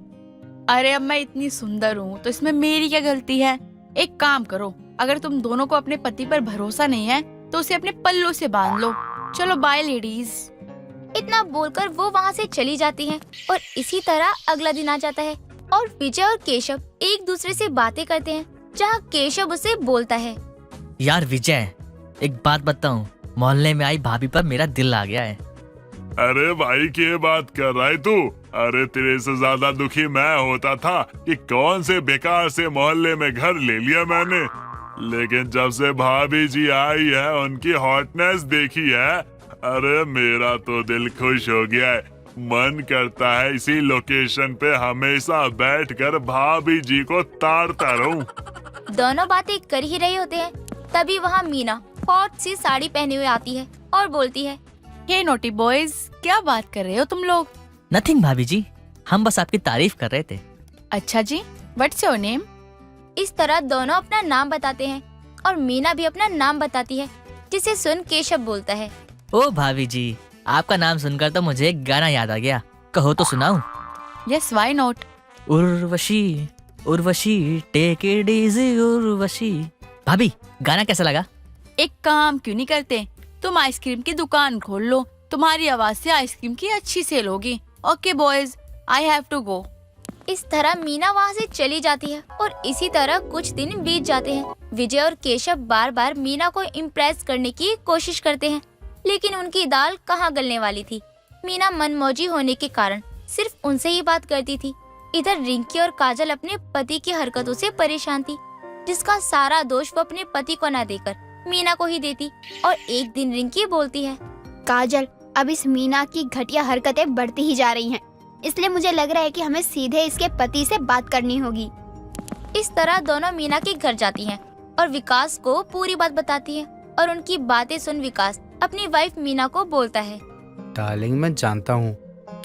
अरे अब मैं इतनी सुंदर हूँ तो इसमें मेरी क्या गलती है। एक काम करो, अगर तुम दोनों को अपने पति पर भरोसा नहीं है तो उसे अपने पल्लू से बांध लो। चलो बाय लेडीज।
इतना बोलकर वो वहाँ से चली जाती हैं और इसी तरह अगला दिन आ जाता है और विजय और केशव एक दूसरे से बातें करते हैं, जहाँ केशव उसे बोलता है,
यार विजय, एक बात बताऊं, मोहल्ले में आई भाभी पर मेरा दिल आ गया है।
अरे भाई क्या बात कर रहा है तू। अरे तेरे से ज्यादा दुखी मैं होता था कि कौन से बेकार से मोहल्ले में घर ले लिया मैंने, लेकिन जब से भाभी जी आई है, उनकी हॉटनेस देखी है, अरे मेरा तो दिल खुश हो गया है। मन करता है इसी लोकेशन पे हमेशा बैठकर भाभी जी को ताड़ता रहूं।
दोनों बातें कर ही रहे होते हैं, तभी वहाँ मीना हॉट सी साड़ी पहने हुए आती है और बोलती है,
हे नोटी बॉयज, क्या बात कर रहे हो तुम लोग।
नथिंग भाभी जी, हम बस आपकी तारीफ कर रहे थे।
अच्छा जी, व्हाट्स योर नेम।
इस तरह दोनों अपना नाम बताते हैं और मीना भी अपना नाम बताती है, जिसे सुन केशव बोलता है,
ओ भाभी जी, आपका नाम सुनकर तो मुझे एक गाना याद आ गया, कहो तो सुनाऊं।
Yes why not.
Urvashi Urvashi take it easy Urvashi. भाभी, गाना कैसा लगा।
एक काम क्यों नहीं करते, तुम आइसक्रीम की दुकान खोल लो, तुम्हारी आवाज से आइसक्रीम की अच्छी सेल होगी। Okay boys, I have to go.
इस तरह मीना वहाँ से चली जाती है और इसी तरह कुछ दिन बीत जाते हैं। विजय और केशव बार बार मीना को इम्प्रेस करने की कोशिश करते हैं, लेकिन उनकी दाल कहाँ गलने वाली थी। मीना मनमौजी होने के कारण सिर्फ उनसे ही बात करती थी। इधर रिंकी और काजल अपने पति की हरकतों से परेशान थी, जिसका सारा दोष वो अपने पति को न देकर मीना को ही देती। और एक दिन रिंकी बोलती है,
काजल, अब इस मीना की घटिया हरकतें बढ़ती ही जा रही हैं, इसलिए मुझे लग रहा है कि हमें सीधे इसके पति से बात करनी होगी।
इस तरह दोनों मीना के घर जाती हैं और विकास को पूरी बात बताती है और उनकी बातें सुन विकास अपनी वाइफ मीना को बोलता है,
डार्लिंग, मैं जानता हूँ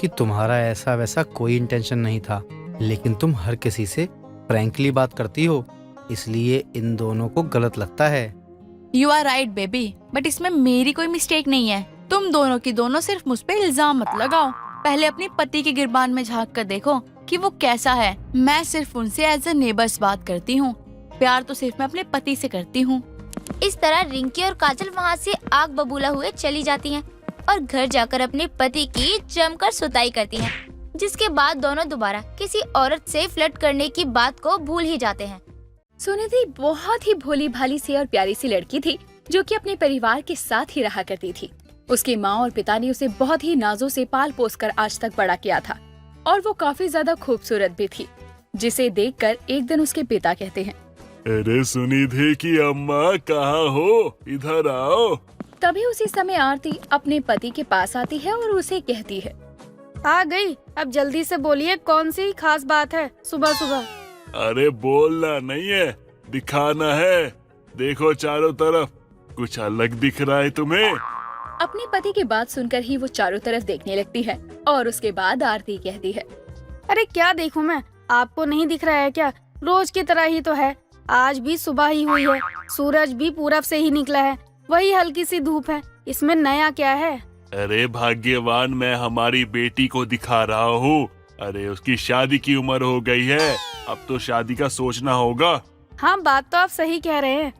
कि तुम्हारा ऐसा वैसा कोई इंटेंशन नहीं था, लेकिन तुम हर किसी से फ्रैंकली बात करती हो, इसलिए इन दोनों को गलत लगता है।
You are right baby, but इसमें मेरी कोई मिस्टेक नहीं है। तुम दोनों की दोनों सिर्फ मुझ पे इल्जाम मत लगाओ। पहले अपने पति के गिरबान में झांक कर देखो कि वो कैसा है। मैं सिर्फ उनसे एज अ नेबर्स बात करती हूँ। प्यार तो सिर्फ मैं अपने पति से करती हूँ।
इस तरह रिंकी और काजल वहाँ से आग बबूला हुए चली जाती हैं और घर जाकर अपने पति की जमकर सुताई करती हैं, जिसके बाद दोनों दोबारा किसी औरत से फ्लर्ट करने की बात को भूल ही जाते हैं।
सुनिधि बहुत ही भोली भाली सी और प्यारी सी लड़की थी जो कि अपने परिवार के साथ ही रहा करती थी। उसकी माँ और पिता ने उसे बहुत ही नाजों से पाल पोस कर आज तक बड़ा किया था और वो काफी ज्यादा खूबसूरत भी थी, जिसे देखकर एक दिन उसके पिता कहते हैं,
अरे सुनिधि की अम्मा कहाँ हो, इधर आओ।
तभी उसी समय आरती अपने पति के पास आती है और उसे कहती है,
आ गई। अब जल्दी से बोलिए, कौन सी खास बात है सुबह सुबह?
अरे बोलना नहीं है, दिखाना है। देखो चारों तरफ, कुछ अलग दिख रहा है तुम्हें?
अपने पति की बात सुनकर ही वो चारों तरफ देखने लगती है और उसके बाद आरती कहती है,
अरे क्या देखूं मैं, आपको नहीं दिख रहा है क्या? रोज की तरह ही तो है। आज भी सुबह ही हुई है, सूरज भी पूरब से ही निकला है, वही हल्की सी धूप है, इसमें नया क्या है?
अरे भाग्यवान, मैं हमारी बेटी को दिखा रहा हूँ। अरे उसकी शादी की उम्र हो गई है, अब तो शादी का सोचना होगा।
हाँ, बात तो आप सही कह रहे हैं।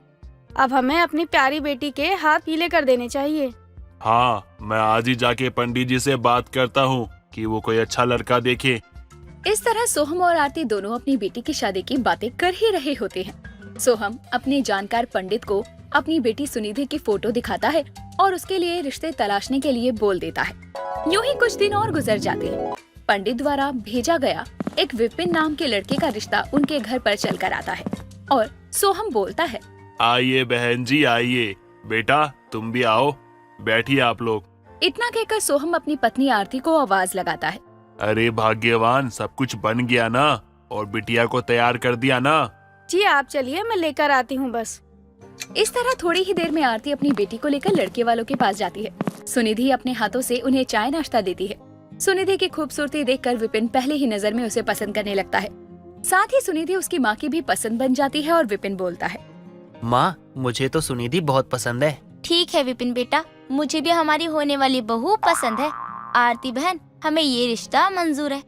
अब हमें अपनी प्यारी बेटी के हाथ पीले कर देने चाहिए।
हाँ, मैं आज ही जाके पंडित जी से बात करता हूँ कि वो कोई अच्छा लड़का देखे।
इस तरह सोहम और आरती दोनों अपनी बेटी की शादी की बातें कर ही रहे होते हैं। सोहम अपने जानकार पंडित को अपनी बेटी सुनिधि की फोटो दिखाता है और उसके लिए रिश्ते तलाशने के लिए बोल देता है। यूं ही कुछ दिन और गुजर जाते हैं। पंडित द्वारा भेजा गया एक विपिन नाम के लड़के का रिश्ता उनके घर पर चल कर आता है और सोहम बोलता है,
आइए बहन जी आइए, बेटा तुम भी आओ, बैठिए आप लोग।
इतना कहकर सोहम अपनी पत्नी आरती को आवाज लगाता है,
अरे भाग्यवान, सब कुछ बन गया ना और बिटिया को तैयार कर दिया ना?
जी आप चलिए, मैं लेकर आती हूँ बस।
इस तरह थोड़ी ही देर में आरती अपनी बेटी को लेकर लड़के वालों के पास जाती है। सुनिधि अपने हाथों से उन्हें चाय नाश्ता देती है। सुनिधि की खूबसूरती देखकर विपिन पहले ही नजर में उसे पसंद करने लगता है। साथ ही सुनिधि उसकी माँ की भी पसंद बन जाती है और विपिन बोलता है,
माँ मुझे तो सुनिधि बहुत पसंद है।
ठीक है विपिन बेटा, मुझे भी हमारी होने वाली बहू पसंद है। आरती बहन, हमें ये रिश्ता मंजूर है।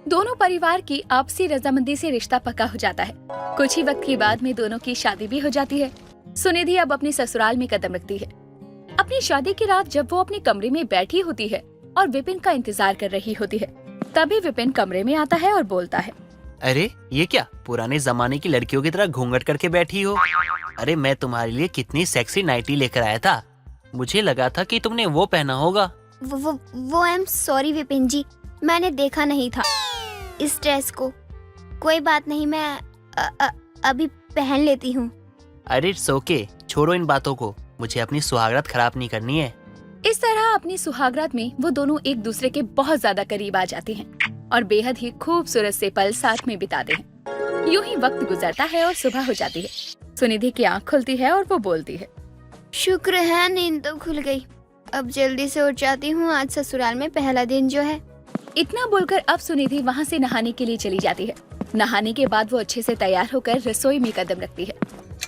दोनों परिवार की आपसी रजामंदी से रिश्ता पक्का हो जाता है। कुछ ही वक्त के बाद में दोनों की शादी भी हो जाती है। सुनिधि अब अपने ससुराल में कदम रखती है। अपनी शादी की रात जब वो अपने कमरे में बैठी होती है और विपिन का इंतजार कर रही होती है, तभी विपिन कमरे में आता है और बोलता है,
अरे ये क्या पुराने जमाने की लड़कियों की तरह घूंघट करके बैठी हो? अरे मैं तुम्हारे लिए कितनी सेक्सी नाइटी लेकर आया था, मुझे लगा था कि तुमने वो पहना होगा।
वो आई एम सॉरी विपिन जी, मैंने देखा नहीं था इस ड्रेस को। कोई बात नहीं, मैं अभी पहन लेती हूँ।
अरे इट्स ओके, छोड़ो इन बातों को, मुझे अपनी सुहागरात खराब नहीं करनी है।
इस तरह अपनी सुहागरात में वो दोनों एक दूसरे के बहुत ज्यादा करीब आ जाते हैं और बेहद ही खूबसूरत से पल साथ में बिताते हैं। यूं ही वक्त गुजरता है और सुबह हो जाती है। सुनिधि की आँख खुलती है और वो बोलती है,
शुक्र है नींद तो खुल गई। अब जल्दी से उठ जाती हूँ, आज ससुराल में पहला दिन जो है।
इतना बोलकर अब सुनिधि वहाँ से नहाने के लिए चली जाती है। नहाने के बाद वो अच्छे से तैयार होकर रसोई में कदम रखती है।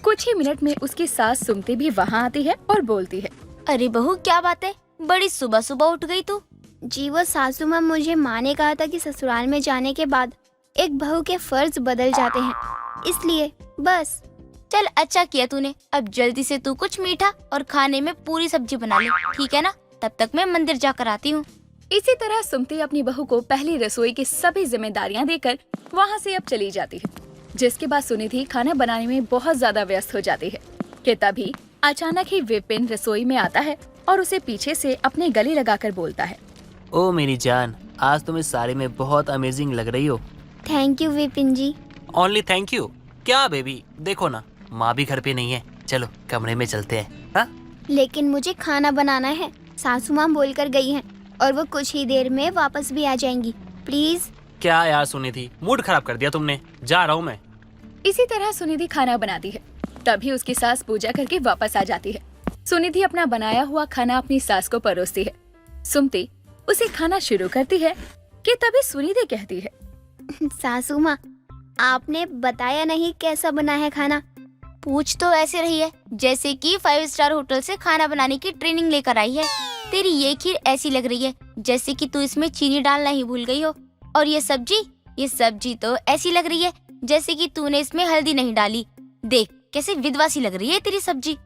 कुछ ही मिनट में उसकी सास सुमति भी वहाँ आती है और बोलती है,
अरे बहू क्या बात है, बड़ी सुबह सुबह उठ गई तू?
जी वो सासू माँ, मुझे माँ ने कहा था कि ससुराल में जाने के बाद एक बहू के फर्ज बदल जाते हैं, इसलिए बस।
चल अच्छा किया तूने। अब जल्दी से तू कुछ मीठा और खाने में पूरी सब्जी बना ले, ठीक है ना? तब तक मैं मंदिर जाकर आती हूँ।
इसी तरह सुमति अपनी बहू को पहली रसोई की सभी जिम्मेदारियां देकर वहाँ से अब चली जाती है। जिसके बाद सुनिधि खाना बनाने में बहुत ज्यादा व्यस्त हो जाती है कि तभी अचानक ही विपिन रसोई में आता है और उसे पीछे से अपने गले लगाकर बोलता है,
ओ मेरी जान, आज तुम इस साड़ी में बहुत अमेजिंग लग रही हो।
Thank you Vipin ji.
Only thank you? क्या बेबी, देखो ना माँ भी घर पे नहीं है, चलो कमरे में चलते हैं। हा?
लेकिन मुझे खाना बनाना है, सासू माँ बोल कर गई हैं और वो कुछ ही देर में वापस भी आ जाएंगी, प्लीज।
क्या यार सुनिधि, मूड खराब कर दिया तुमने, जा रहा हूँ मैं।
इसी तरह सुनिधि खाना बनाती है। तभी उसकी सास पूजा करके वापस आ जाती है। सुनिधि अपना बनाया हुआ खाना अपनी सास को परोसती है। सुमति उसे खाना शुरू करती है कि तभी सुनिधि कहती है,
सासू माँ, आपने बताया नहीं कैसा बना है खाना।
पूछ तो ऐसे रही है जैसे कि 5 स्टार होटल से खाना बनाने की ट्रेनिंग लेकर आई है।
तेरी ये खीर ऐसी लग रही है जैसे कि तू इसमें चीनी डालना ही भूल गई हो। और ये सब्जी तो ऐसी लग रही है जैसे कि तूने इसमें हल्दी नहीं डाली। देख कैसे विधवा सी लग रही है तेरी सब्जी।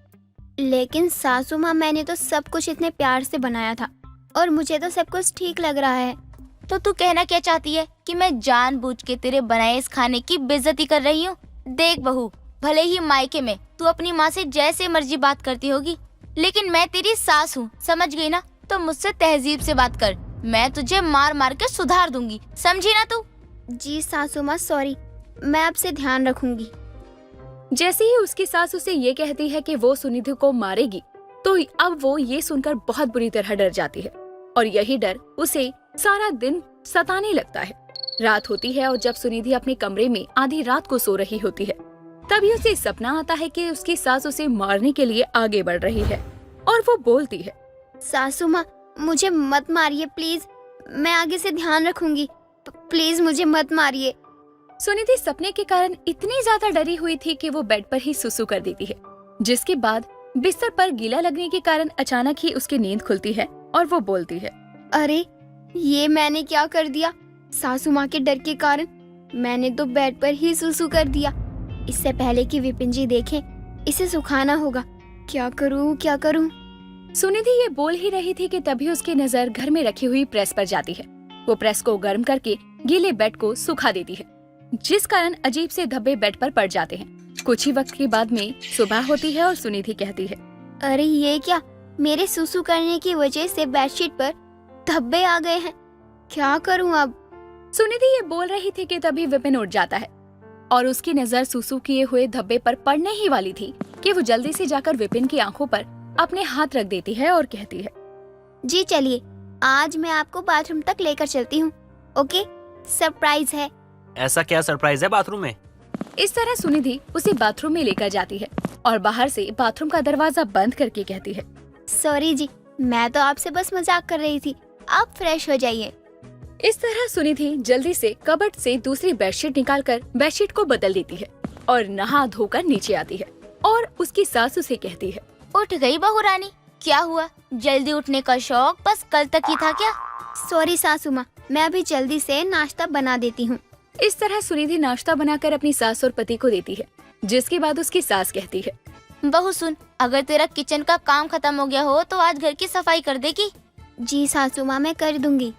लेकिन सासू माँ, मैंने तो सब कुछ इतने प्यार से बनाया था और मुझे तो सब कुछ ठीक लग रहा है।
तो तू कहना क्या चाहती है कि मैं जानबूझ के तेरे बनाए इस खाने की बेइज्जती कर रही हूँ? देख बहू, भले ही मायके में तू अपनी माँ से जैसे मर्जी बात करती होगी, लेकिन मैं तेरी सास हूँ, समझ गई ना? तो मुझसे तहजीब से बात कर, मैं तुझे मार मार के सुधार दूंगी, समझी ना तू?
जी सासू माँ, सॉरी, मैं आपसे ध्यान रखूंगी।
जैसे ही उसकी सास उसे ये कहती है कि वो सुनिधि को मारेगी, तो अब वो ये सुनकर बहुत बुरी तरह डर जाती है और यही डर उसे सारा दिन सताने लगता है। रात होती है और जब सुनिधि अपने कमरे में आधी रात को सो रही होती है, तभी उसे सपना आता है कि उसकी सास उसे मारने के लिए आगे बढ़ रही है और वो बोलती है,
सासू माँ, मुझे मत मारिए प्लीज, मैं आगे से ध्यान रखूंगी, प्लीज मुझे मत मारिए।
सुनिधि सपने के कारण इतनी ज्यादा डरी हुई थी कि वो बेड पर ही सुसु कर देती है, जिसके बाद बिस्तर पर गीला लगने के कारण अचानक ही उसकी नींद खुलती है और वो बोलती है,
अरे ये मैंने क्या कर दिया? सासू माँ के डर के कारण मैंने तो बेड पर ही सुसु कर दिया। इससे पहले कि विपिन जी देखें, इसे सुखाना होगा। क्या करूँ?
सुनिधि ये बोल ही रही थी कि तभी उसकी नजर घर में रखी हुई प्रेस पर जाती है। वो प्रेस को गर्म करके गीले बेड को सुखा देती है, जिस कारण अजीब से धब्बे बेड पर पड़ जाते हैं। कुछ ही वक्त के बाद में सुबह होती है और सुनिधि कहती है,
अरे ये क्या, मेरे सुसु करने की वजह से बेडशीट पर धब्बे आ गए हैं, क्या करूं अब?
सुनिधि ये बोल रही थी कि तभी विपिन उठ जाता है और उसकी नजर सुसु किए हुए धब्बे पर पड़ने ही वाली थी कि वो जल्दी से जाकर विपिन की आंखों पर अपने हाथ रख देती है और कहती है,
जी चलिए, आज मैं आपको बाथरूम तक लेकर चलती हूँ। ओके, सरप्राइज है।
ऐसा क्या सरप्राइज है बाथरूम में?
इस तरह सुनिधि उसे बाथरूम में लेकर जाती है और बाहर से बाथरूम का दरवाजा बंद करके कहती है,
सॉरी जी, मैं तो आपसे बस मजाक कर रही थी, आप फ्रेश हो जाइए।
इस तरह सुनिधि जल्दी से कबर्ड से दूसरी बेडशीट निकालकर बेडशीट को बदल देती है और नहा धोकर नीचे आती है और उसकी सास उसे कहती है,
उठ गई बहू रानी, क्या हुआ? जल्दी उठने का शौक बस कल तक ही था क्या?
सॉरी सासू माँ, मैं अभी जल्दी से नाश्ता बना देती हूँ।
इस तरह सुनिधि नाश्ता बनाकर अपनी सास और पति को देती है, जिसके बाद उसकी सास कहती है,
बहू सुन, अगर तेरा किचन का काम खत्म हो गया हो तो आज घर की सफाई कर देगी?
जी सासू माँ, मैं कर दूंगी।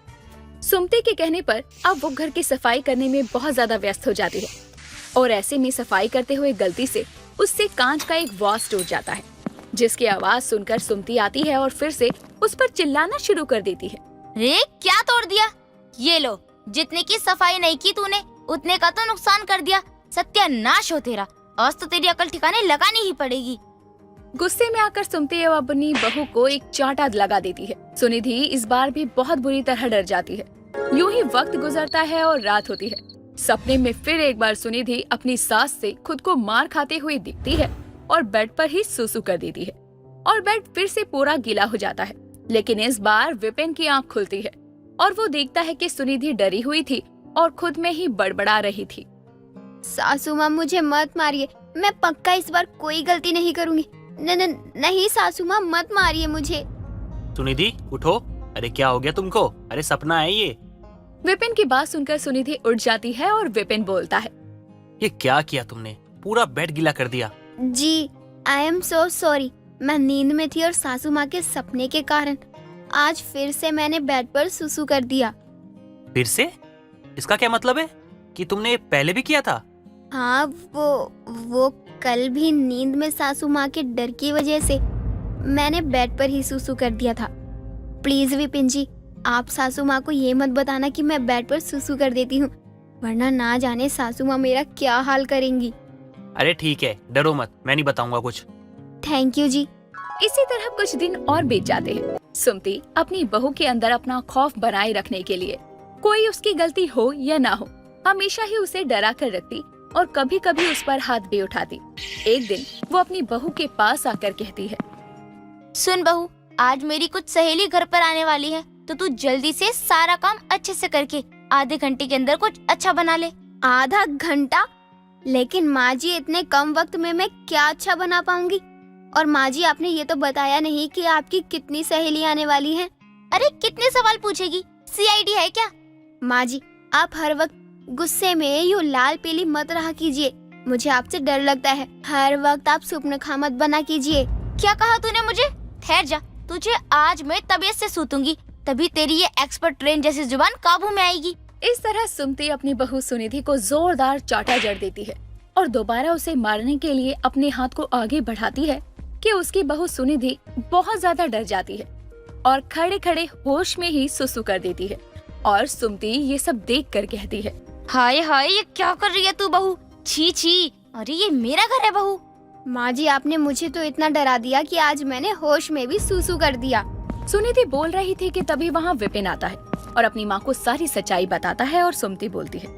सुमति के कहने पर अब वो घर की सफाई करने में बहुत ज्यादा व्यस्त हो जाती है और ऐसे में सफाई करते हुए गलती से उससे कांच का एक वास टूट जाता है, जिसकी आवाज सुनकर सुमति आती है और फिर से उस पर चिल्लाना शुरू कर देती है,
रे क्या तोड़ दिया? ये लो, जितने की सफाई नहीं की तूने उतने का तो नुकसान कर दिया, सत्यानाश हो तेरा, आज तो तेरी अकल ठिकाने लगानी ही पड़ेगी।
गुस्से में आकर सुमति अपनी बहू को एक चांटा लगा देती है। सुनिधि इस बार भी बहुत बुरी तरह डर जाती है। यूं ही वक्त गुजरता है और रात होती है। सपने में फिर एक बार सुनिधि अपनी सास से खुद को मार खाते हुए दिखती है और बेड पर ही सुसु कर देती है और बेड फिर से पूरा गीला हो जाता है। लेकिन इस बार विपिन की आंख खुलती है और वो देखता है कि सुनिधि डरी हुई थी और खुद में ही बड़बड़ा रही थी,
सासू माँ, मुझे मत मारिए, मैं पक्का इस बार कोई गलती नहीं करूँगी। नहीं सासू माँ, मत मारिए मुझे।
सुनिधि उठो, अरे क्या हो गया तुमको? अरे सपना है ये।
विपिन की बात सुनकर सुनिधि उठ जाती है और विपिन बोलता है,
ये क्या किया तुमने? पूरा बेड गीला कर दिया।
जी, आई एम सो सॉरी, मैं नींद में थी और सासू माँ के सपने के कारण आज फिर से मैंने बेड पर सुसु कर दिया।
फिर से? इसका क्या मतलब है कि तुमने पहले भी किया था?
हाँ, वो कल भी नींद में सासू माँ के डर की वजह से मैंने बेड पर ही सुसु कर दिया था। प्लीज विपिन जी, आप सासू माँ को ये मत बताना कि मैं बेड पर सुसु कर देती हूँ, वरना ना जाने सासू माँ मेरा क्या हाल करेंगी।
अरे ठीक है, डरो मत, मैं नहीं बताऊंगा कुछ।
थैंक यू जी।
इसी तरह कुछ दिन और बीत जाते हैं। सुमति अपनी बहू के अंदर अपना खौफ बनाए रखने के लिए, कोई उसकी गलती हो या ना हो, हमेशा ही उसे डरा कर रखती और कभी कभी उस पर हाथ भी उठाती। एक दिन वो अपनी बहू के पास आकर कहती है,
सुन बहू, आज मेरी कुछ सहेली घर पर आने वाली है, तो तू जल्दी से सारा काम अच्छे से करके आधे घंटे के अंदर कुछ अच्छा बना ले।
आधा घंटा? लेकिन माँ जी, इतने कम वक्त में मैं क्या अच्छा बना पाऊंगी? और माँ जी आपने ये तो बताया नहीं कि आपकी कितनी सहेली आने वाली हैं।
अरे कितने सवाल पूछेगी, सीआईडी है क्या?
माँ जी आप हर वक्त गुस्से में यूँ लाल पीली मत रहा कीजिए, मुझे आपसे डर लगता है। हर वक्त आप सुपनखा मत बना कीजिए।
क्या कहा तूने मुझे? ठहर जा, तुझे आज मैं तबीयत से सूतूंगी, तभी तेरी ये एक्सपर्ट ट्रेन जैसी जुबान काबू में आएगी।
इस तरह सुमति अपनी बहू सुनिधि को जोरदार चाटा जड़ देती है और दोबारा उसे मारने के लिए अपने हाथ को आगे बढ़ाती है कि उसकी बहू सुनिधि बहुत ज्यादा डर जाती है और खड़े खड़े होश में ही सुसु कर देती है। और सुमति ये सब देखकर कहती है,
हाय हाय, ये क्या कर रही है तू बहू? छी छी, अरे ये मेरा घर है बहू।
माँ जी आपने मुझे तो इतना डरा दिया कि आज मैंने होश में भी सूसू कर दिया।
सुनिधि बोल रही थी कि तभी वहाँ विपिन आता है और अपनी माँ को सारी सच्चाई बताता है और सुमति बोलती है,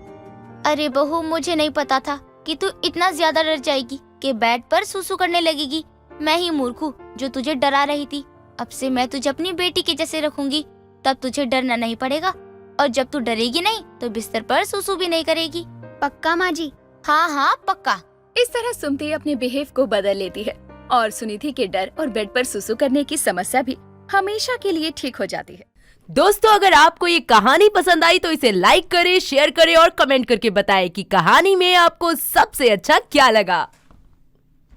अरे बहू, मुझे नहीं पता था कि तू इतना ज्यादा डर जाएगी कि बेड पर सुसु करने लगेगी। मैं ही मूर्ख हूँ जो तुझे डरा रही थी। अब से मैं तुझे अपनी बेटी के जैसे रखूंगी, तब तुझे डरना नहीं पड़ेगा। और जब तू डरेगी नहीं तो बिस्तर पर सुसु भी नहीं करेगी।
पक्का माँ जी?
हाँ हाँ पक्का।
इस तरह सुमति अपने बिहेव को बदल लेती है और सुनिधि के डर और बेड पर सुसु करने की समस्या भी हमेशा के लिए ठीक हो जाती है।
दोस्तों, अगर आपको ये कहानी पसंद आई तो इसे लाइक करें, शेयर करें और कमेंट करके बताएं कि कहानी में आपको सबसे अच्छा क्या लगा।